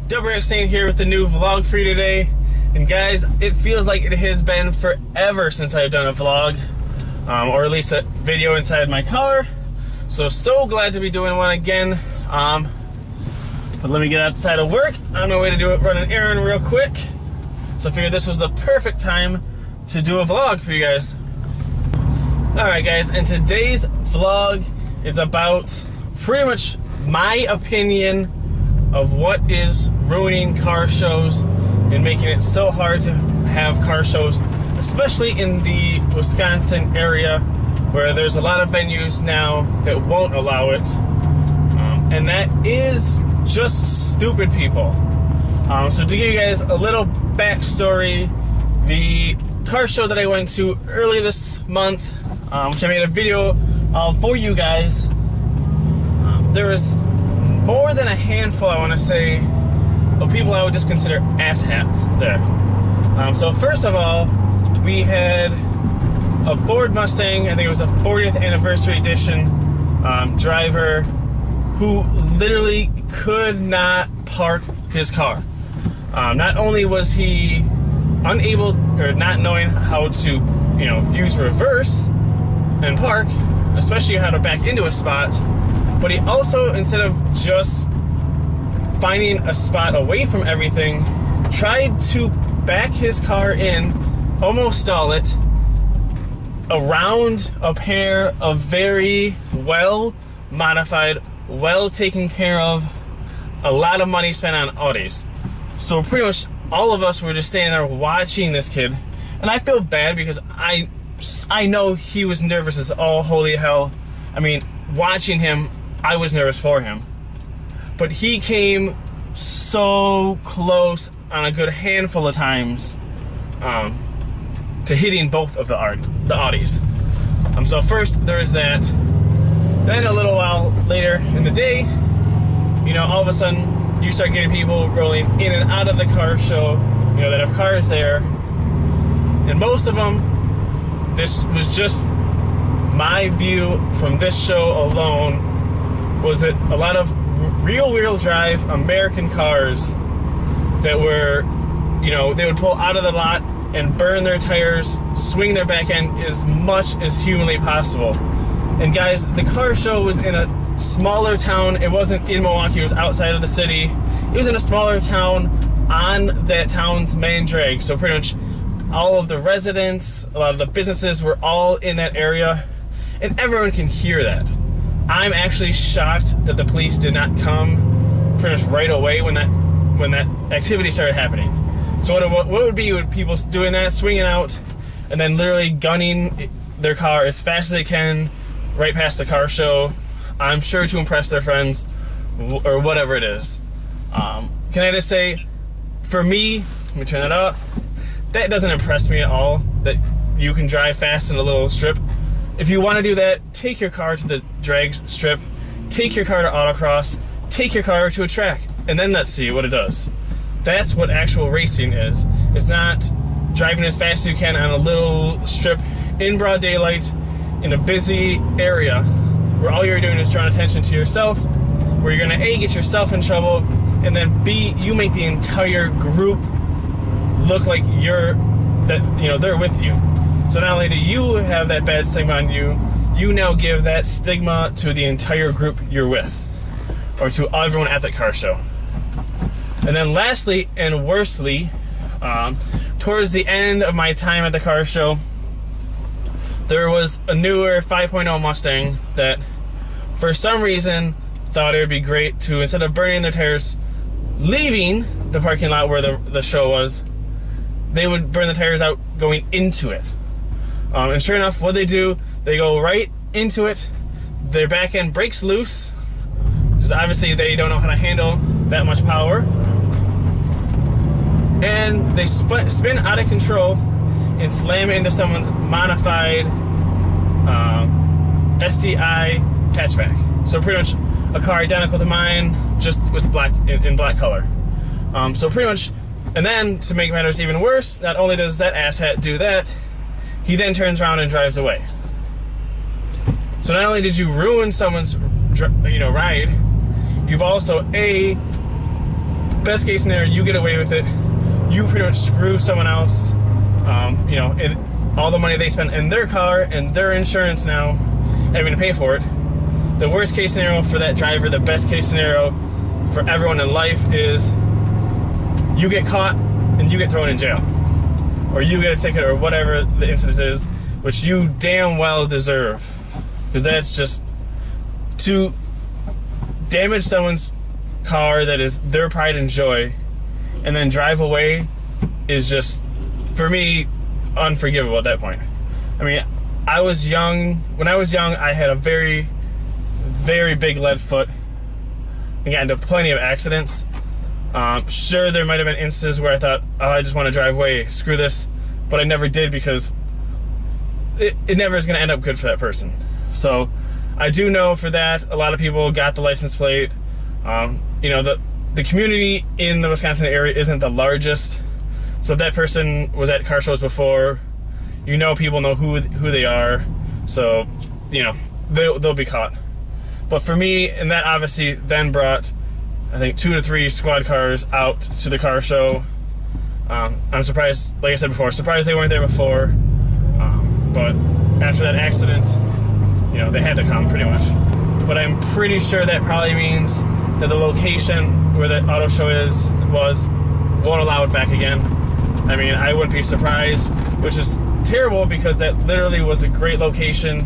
DoubreXSane here with a new vlog for you today. And guys, it feels like it has been forever since I've done a vlog, or at least a video inside my car. So glad to be doing one again. But let me get outside of work on my way to run an errand real quick. So I figured this was the perfect time to do a vlog for you guys. Alright guys, and today's vlog is about pretty much my opinion of what is ruining car shows and making it so hard to have car shows, especially in the Wisconsin area where there's a lot of venues now that won't allow it, and that is just stupid people. So to give you guys a little backstory, the car show that I went to earlier this month, which I made a video for you guys, there was more than a handful, I want to say, of people I would just consider asshats there. So first of all, we had a Ford Mustang, I think it was a 40th anniversary edition driver who literally could not park his car. Not only was he unable or not knowing how to, use reverse and park, especially how to back into a spot, but he also, instead of just finding a spot away from everything, tried to back his car in, almost stall it, around a pair of very well modified, well taken care of, a lot of money spent on Audis. So pretty much all of us were just standing there watching this kid, and I feel bad because I know he was nervous as all holy hell. I mean, watching him, I was nervous for him. But he came so close on a good handful of times to hitting both of the Audis. So first there is that. Then a little while later in the day, all of a sudden you start getting people rolling in and out of the car show, that have cars there. And most of them, this was just my view from this show alone, was that a lot of rear-wheel drive American cars that were, they would pull out of the lot and burn their tires, swing their back end as much as humanly possible. And guys, the car show was in a smaller town. It wasn't in Milwaukee, it was outside of the city. It was in a smaller town on that town's main drag. So pretty much all of the residents, a lot of the businesses were all in that area, and everyone can hear that. I'm actually shocked that the police did not come pretty much right away when that activity started happening. So what would be with people doing that, swinging out, and then literally gunning their car as fast as they can right past the car show, I'm sure to impress their friends or whatever it is. Can I just say, for me, let me turn that up, that doesn't impress me at all, that you can drive fast in a little strip. If you want to do that, take your car to the drag strip, take your car to autocross, take your car to a track, and then let's see what it does. That's what actual racing is. It's not driving as fast as you can on a little strip in broad daylight in a busy area where all you're doing is drawing attention to yourself, where you're going to A, get yourself in trouble, and then B, you make the entire group look like they're with you. So not only do you have that bad stigma on you, you now give that stigma to the entire group you're with, or to everyone at the car show. And then lastly and worstly, towards the end of my time at the car show, there was a newer 5.0 Mustang that for some reason thought it would be great to, instead of burning their tires leaving the parking lot where the show was, they would burn the tires out going into it. And sure enough, what they do, they go right into it, their back end breaks loose, because obviously they don't know how to handle that much power, and they spin out of control and slam into someone's modified STI hatchback. So pretty much a car identical to mine, just with in black color. So pretty much, and then to make matters even worse, not only does that asshat do that, he then turns around and drives away. So not only did you ruin someone's ride, you've also best case scenario, you get away with it. You pretty much screw someone else, you know, and all the money they spent in their car and their insurance now having to pay for it. The worst case scenario for that driver, the best case scenario for everyone in life is you get caught and you get thrown in jail. Or you get a ticket or whatever the instance is, which you damn well deserve. Because that's just to damage someone's car that is their pride and joy and then drive away is just, for me, unforgivable at that point. I mean, I was young. When I was young, I had a very, very big lead foot and got into plenty of accidents. Sure, there might have been instances where I thought, oh, I just want to drive away, screw this, but I never did because it never is going to end up good for that person. So I do know for that, a lot of people got the license plate. You know, the community in the Wisconsin area isn't the largest, so if that person was at car shows before, you know, people know who they are, so you know they'll be caught. But for me, and that obviously then brought, I think, 2 to 3 squad cars out to the car show. I'm surprised, like I said before, surprised they weren't there before. But after that accident, you know, they had to come pretty much. But I'm pretty sure that probably means that the location where that auto show won't allow it back again. I mean, I wouldn't be surprised, which is terrible because that literally was a great location.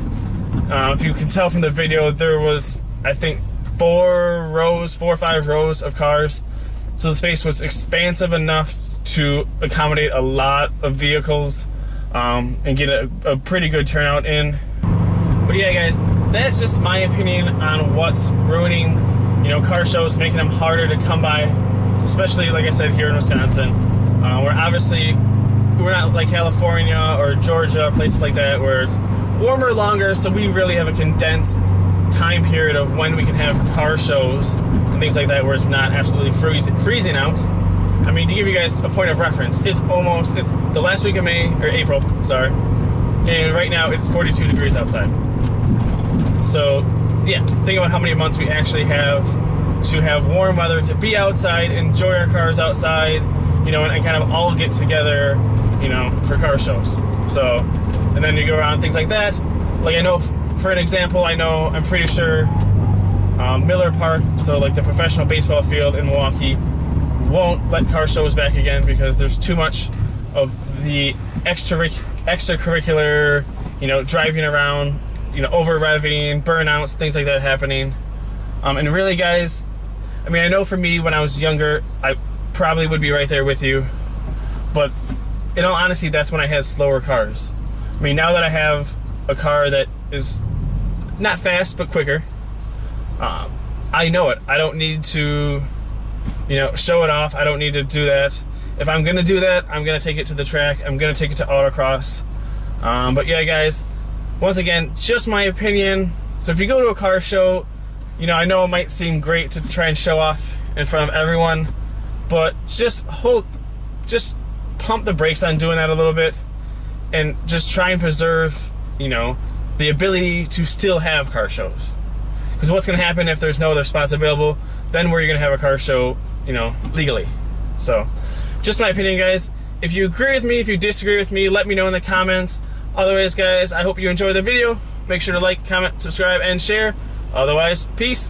If you can tell from the video, there was, I think, 4 or 5 rows of cars. So the space was expansive enough to accommodate a lot of vehicles and get a pretty good turnout in. But yeah, guys, that's just my opinion on what's ruining, you know, car shows, making them harder to come by, especially, like I said, here in Wisconsin. Where obviously we're not like California or Georgia, places like that, where it's warmer longer, so we really have a condensed time period of when we can have car shows and things like that, where it's not absolutely freezing out. I mean, to give you guys a point of reference, it's the last week of May, or April, sorry, and right now it's 42 degrees outside. So yeah, think about how many months we actually have to have warm weather, to be outside, enjoy our cars outside, you know, and kind of all get together, you know, for car shows. So, and then you go around things like that. Like, I know, for an example, I'm pretty sure Miller Park, so like the professional baseball field in Milwaukee, won't let car shows back again because there's too much of the extracurricular, you know, driving around, you know, over revving, burnouts, things like that happening. And really, guys, I mean, I know for me, when I was younger, I probably would be right there with you, but in all honesty, that's when I had slower cars. I mean, now that I have a car that is not fast but quicker, I know it. I don't need to, you know, show it off. I don't need to do that. If I'm gonna do that, I'm gonna take it to the track. I'm gonna take it to autocross. But yeah, guys, once again, just my opinion. So if you go to a car show, you know, I know it might seem great to try and show off in front of everyone, but just pump the brakes on doing that a little bit, and just try and preserve, you know, the ability to still have car shows. Because what's going to happen if there's no other spots available? Then where are you going to have a car show, you know, legally? So, just my opinion, guys. If you agree with me, if you disagree with me, let me know in the comments. Otherwise, guys, I hope you enjoy the video. Make sure to like, comment, subscribe, and share. Otherwise, peace.